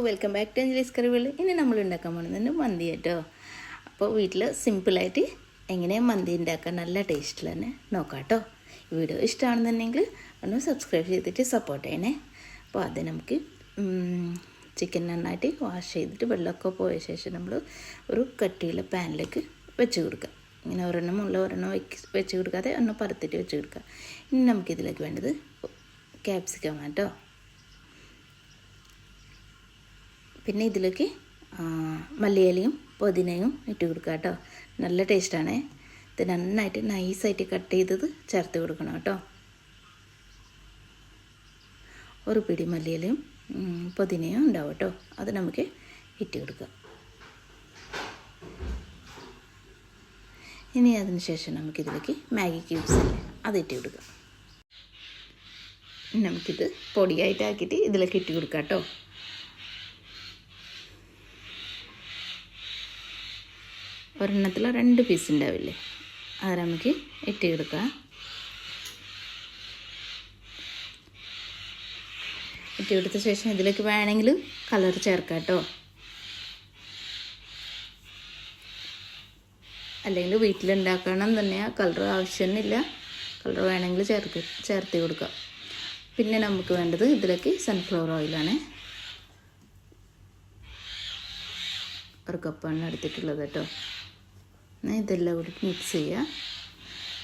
Welcome back to Anjali's കറിവേള്. ഇനി നമ്മൾ ഉണ്ടാക്കാൻ പോകുന്നത് മന്തി കേട്ടോ. അപ്പോൾ വീട്ടിൽ സിമ്പിളായിട്ട് എങ്ങനെയാണ് മന്തി ഉണ്ടാക്കാൻ നല്ല ടേസ്റ്റിൽ തന്നെ നോക്കാം കേട്ടോ. ഈ വീഡിയോ ഇഷ്ടമാണെന്നുണ്ടെങ്കിൽ ഒന്ന് സബ്സ്ക്രൈബ് ചെയ്തിട്ട് സപ്പോർട്ട് ചെയ്യണേ. അപ്പോൾ അത് നമുക്ക് ചിക്കൻ നന്നായിട്ട് വാഷ് ചെയ്തിട്ട് വെള്ളമൊക്കെ പോയ ശേഷം നമ്മൾ ഒരു കട്ടിയുള്ള പാനിലേക്ക് വെച്ച് കൊടുക്കുക. ഇങ്ങനെ ഒരെണ്ണം വെച്ച് കൊടുക്കാതെ ഒന്ന് പരത്തിട്ട് വെച്ച് കൊടുക്കുക. ഇനി നമുക്കിതിലേക്ക് വേണ്ടത് ക്യാപ്സിക്കം കേട്ടോ. പിന്നെ ഇതിലേക്ക് മല്ലിയിലയും പുതിനയും ഇട്ട് കൊടുക്കുക കേട്ടോ. നല്ല ടേസ്റ്റാണ്. ഇത് നന്നായിട്ട് നൈസായിട്ട് കട്ട് ചെയ്തത് ചേർത്ത് കൊടുക്കണം കേട്ടോ. ഒരു പിടി മല്ലിയിലയും പുതിനയും ഉണ്ടാവും കേട്ടോ. അത് നമുക്ക് ഇട്ട് കൊടുക്കുക. ഇനി അതിന് ശേഷം നമുക്കിതിലേക്ക് മാഗി ക്യൂബ്സ് അത് ഇട്ട് കൊടുക്കുക. നമുക്കിത് പൊടിയായിട്ടാക്കിയിട്ട് ഇതിലേക്ക് ഇട്ട് കൊടുക്കാം കേട്ടോ. ഒരെണ്ണത്തിൽ 2 പീസ് ഉണ്ടാവില്ലേ, അത് നമുക്ക് ഇട്ട് കൊടുക്കുക. ഇട്ട് കൊടുത്ത ശേഷം ഇതിലേക്ക് വേണമെങ്കിൽ കളർ ചേർക്കാം കേട്ടോ. അല്ലെങ്കിൽ വീട്ടിലുണ്ടാക്കണം തന്നെ കളർ ആവശ്യമൊന്നുമില്ല, കളർ വേണമെങ്കിൽ ചേർത്ത് കൊടുക്കുക. പിന്നെ നമുക്ക് വേണ്ടത് ഇതിലേക്ക് സൺഫ്ലവർ ഓയിലാണ്. 1 കപ്പാണ് എടുത്തിട്ടുള്ളത് കേട്ടോ. ഇതെല്ലാം കൂടി മിക്സ് ചെയ്യുക.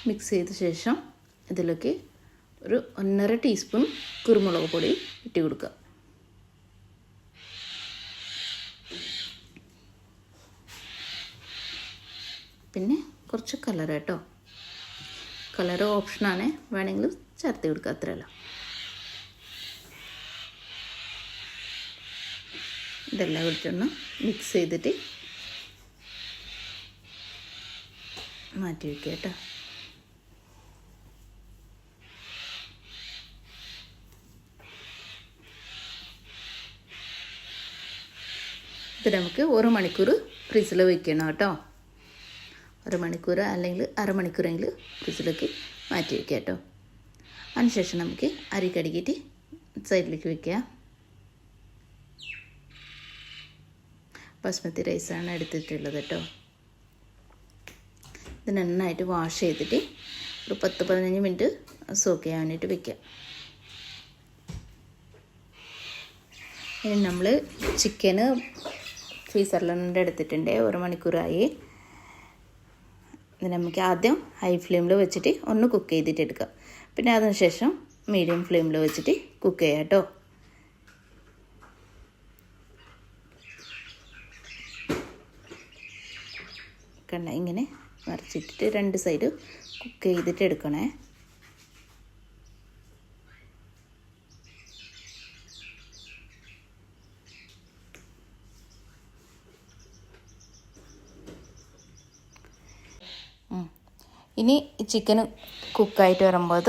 മിക്സ് ചെയ്ത ശേഷം ഇതിലേക്ക് ഒരു 1.5 ടീസ്പൂൺ കുരുമുളക് പൊടി ഇട്ട് കൊടുക്കുക. പിന്നെ കുറച്ച് കളർ കേട്ടോ. കളർ ഓപ്ഷനാണ്, വേണമെങ്കിൽ ചേർത്ത് കൊടുക്കുക, അത്രയല്ല. ഇതെല്ലാം കൂടിയിട്ടൊന്ന് മിക്സ് ചെയ്തിട്ട് മാറ്റി വയ്ക്കുക കേട്ടോ. ഇത് നമുക്ക് 1 മണിക്കൂർ ഫ്രിഡ്ജിൽ വയ്ക്കണം കേട്ടോ. 1 മണിക്കൂർ അല്ലെങ്കിൽ അരമണിക്കൂറെങ്കിലും ഫ്രിഡ്ജിലേക്ക് മാറ്റി വയ്ക്കുക കേട്ടോ. അതിനുശേഷം നമുക്ക് അരി കഴുകിയിട്ട് സൈഡിലേക്ക് വയ്ക്കുക. ബസ്മതി റൈസാണ് എടുത്തിട്ടുള്ളത് കേട്ടോ. ഇത് നന്നായിട്ട് വാഷ് ചെയ്തിട്ട് ഒരു 10-15 മിനിറ്റ് സോക്ക് ചെയ്യാൻ വേണ്ടിയിട്ട് വയ്ക്കുക. ഇനി നമ്മൾ ചിക്കന് ഫ്രീസറിലുണ്ട് എടുത്തിട്ടുണ്ട്. 1 മണിക്കൂറായി. ഇത് നമുക്ക് ആദ്യം ഹൈ ഫ്ലെയിമിൽ വെച്ചിട്ട് ഒന്ന് കുക്ക് ചെയ്തിട്ട് എടുക്കാം. പിന്നെ അതിനുശേഷം മീഡിയം ഫ്ലെയിമിൽ വെച്ചിട്ട് കുക്ക് ചെയ്യാം കേട്ടോ. കണ്ട ഇങ്ങനെ മറിച്ചിട്ടിട്ട് 2 സൈഡ് കുക്ക് ചെയ്തിട്ട് എടുക്കണേ. ഇനി ചിക്കൻ കുക്കായിട്ട് വരുമ്പോൾ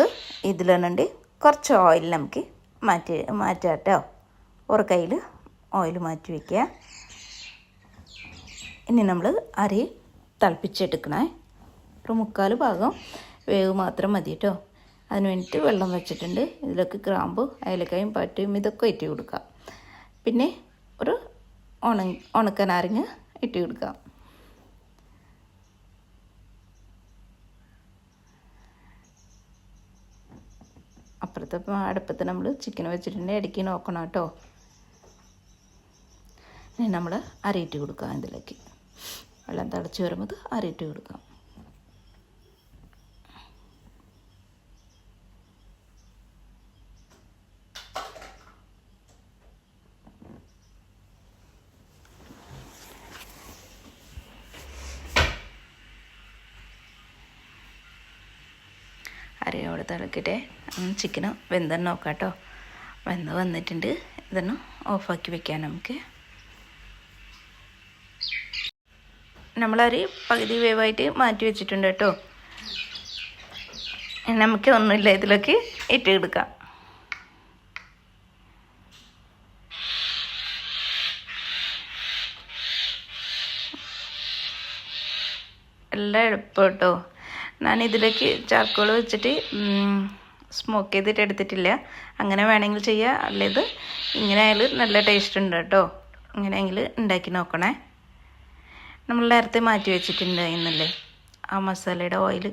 ഇതിലുണ്ട് കുറച്ച് ഓയിൽ നമുക്ക് മാറ്റാം കേട്ടോ. ഒരു കയ്യിൽ ഓയിൽ മാറ്റി വയ്ക്കുക. ഇനി നമ്മൾ അരി തിളപ്പിച്ചെടുക്കണേ. ഒരു 3/4 ഭാഗം വേവ് മാത്രം മതി കേട്ടോ. അതിന് വേണ്ടിയിട്ട് വെള്ളം വെച്ചിട്ടുണ്ട്. ഇതിലേക്ക് ഗ്രാമ്പു, ഏലക്കായും പട്ടയും ഇതൊക്കെ ഇട്ട് കൊടുക്കാം. പിന്നെ ഒരു ഉണക്കനാരങ്ങ ഇട്ട് കൊടുക്കാം. അപ്പുറത്തെ അടുപ്പത്ത് നമ്മൾ ചിക്കൻ വെച്ചിട്ടുണ്ട്. ഇടയ്ക്ക് നോക്കണം കേട്ടോ. ഇനി നമ്മൾ അരിയിട്ട് കൊടുക്കാം. ഇതിലേക്ക് വെള്ളം തിളച്ച് വരുമ്പോൾ അരിയിട്ട് കൊടുക്കാം. അരിയോടെ തിളക്കിയിട്ട് ചിക്കന് വെന്തെന്ന് നോക്കാം കേട്ടോ. വെന്ത് വന്നിട്ടുണ്ട്. ഇതൊന്ന് ഓഫാക്കി വെക്കാം നമുക്ക്. നമ്മളരി പകുതി വേവായിട്ട് മാറ്റി വെച്ചിട്ടുണ്ട് കേട്ടോ. നമുക്ക് ഒന്നുമില്ല, ഇതിലേക്ക് ഇട്ട് കൊടുക്കാം. എല്ലാം എളുപ്പം കേട്ടോ. ഞാനിതിലേക്ക് ചാർക്കോൾ വെച്ചിട്ട് സ്മോക്ക് ചെയ്തിട്ട് എടുത്തിട്ടില്ല. അങ്ങനെ വേണമെങ്കിൽ ചെയ്യുക, അല്ലേത് ഇങ്ങനെ ആയാലും നല്ല ടേസ്റ്റ് ഉണ്ട് കേട്ടോ. ഇങ്ങനെയെങ്കിൽ ഉണ്ടാക്കി നോക്കണേ. നമ്മൾ നേരത്തെ മാറ്റി വെച്ചിട്ടുണ്ടായിരുന്നില്ലേ ആ മസാലയുടെ ഓയിൽ,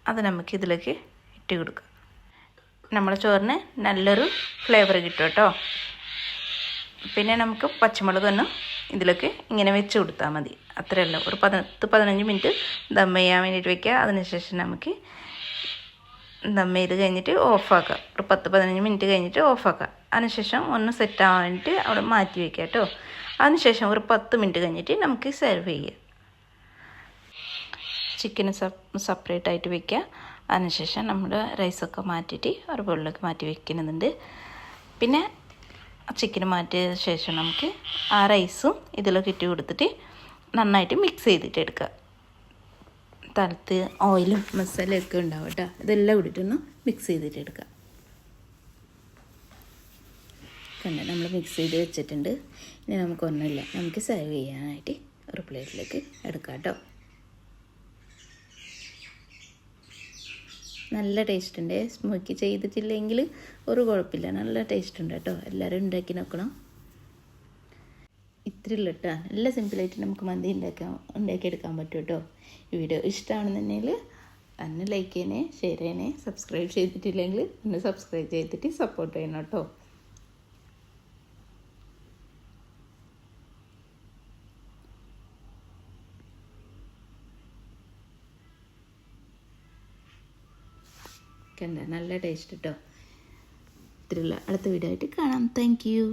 അത് നമുക്ക് ഇതിലേക്ക് ഇട്ട് കൊടുക്കാം. നമ്മളെ ചോറിന് നല്ലൊരു ഫ്ലേവർ കിട്ടും കേട്ടോ. പിന്നെ നമുക്ക് പച്ചമുളകൊന്നും ഇതിലേക്ക് ഇങ്ങനെ വെച്ച് കൊടുത്താൽ മതി, അത്രയല്ല. ഒരു 10-15 മിനിറ്റ് ദം ചെയ്യാൻ വേണ്ടിയിട്ട് വയ്ക്കുക. അതിനുശേഷം നമുക്ക് ദം ചെയ്ത് കഴിഞ്ഞിട്ട് ഓഫാക്കാം. ഒരു 10-15 മിനിറ്റ് കഴിഞ്ഞിട്ട് ഓഫാക്കാം. അതിനുശേഷം ഒന്ന് സെറ്റ് ആവാൻ വേണ്ടിയിട്ട് അവിടെ മാറ്റി വയ്ക്കുക കേട്ടോ. അതിനുശേഷം ഒരു 10 മിനിറ്റ് കഴിഞ്ഞിട്ട് നമുക്ക് സെർവ് ചെയ്യാം. ചിക്കന് സെപ്പറേറ്റ് ആയിട്ട് വയ്ക്കുക. അതിനുശേഷം നമ്മുടെ റൈസൊക്കെ മാറ്റിയിട്ട് ഒരു ബൗളിലേക്ക് മാറ്റി വയ്ക്കുന്നുണ്ട്. പിന്നെ ചിക്കൻ മാറ്റിയ ശേഷം നമുക്ക് ആ റൈസും ഇതിലൊക്കെ ഇട്ട് കൊടുത്തിട്ട് നന്നായിട്ട് മിക്സ് ചെയ്തിട്ട് എടുക്കുക. തലത്ത് ഓയിലും മസാലയൊക്കെ ഉണ്ടാവും കേട്ടോ. ഇതെല്ലാം കൂടിയിട്ടൊന്ന് മിക്സ് ചെയ്തിട്ട് എടുക്കുക. കണ്ട നമ്മൾ മിക്സ് ചെയ്ത് വെച്ചിട്ടുണ്ട്. ഇനി നമുക്കൊന്നുമില്ല, നമുക്ക് സെർവ് ചെയ്യാനായിട്ട് ഒരു പ്ലേറ്റിലേക്ക് എടുക്കാം കേട്ടോ. നല്ല ടേസ്റ്റ് ഉണ്ട്. സ്മോക്കി ചെയ്തിട്ടില്ലെങ്കിൽ ഒരു കുഴപ്പമില്ല, നല്ല ടേസ്റ്റ് ഉണ്ട് കേട്ടോ. എല്ലാവരും ഉണ്ടാക്കി നോക്കണം. ഇത്രയുള്ള കേട്ടോ, നല്ല സിമ്പിളായിട്ട് നമുക്ക് മന്തി ഉണ്ടാക്കിയെടുക്കാൻ പറ്റും കേട്ടോ. ഈ വീഡിയോ ഇഷ്ടമാണെന്നുണ്ടെങ്കിൽ എന്നെ ലൈക്ക് ചെയ്യണേ, ഷെയർ ചെയ്യണേ. സബ്സ്ക്രൈബ് ചെയ്തിട്ടില്ലെങ്കിൽ എന്നെ സബ്സ്ക്രൈബ് ചെയ്തിട്ട് സപ്പോർട്ട് ചെയ്യണം കേട്ടോ. കണ്ട നല്ല ടേസ്റ്റ് കേട്ടോ. ഇത്രയുള്ള അടുത്ത വീഡിയോ ആയിട്ട് കാണാം. Thank you.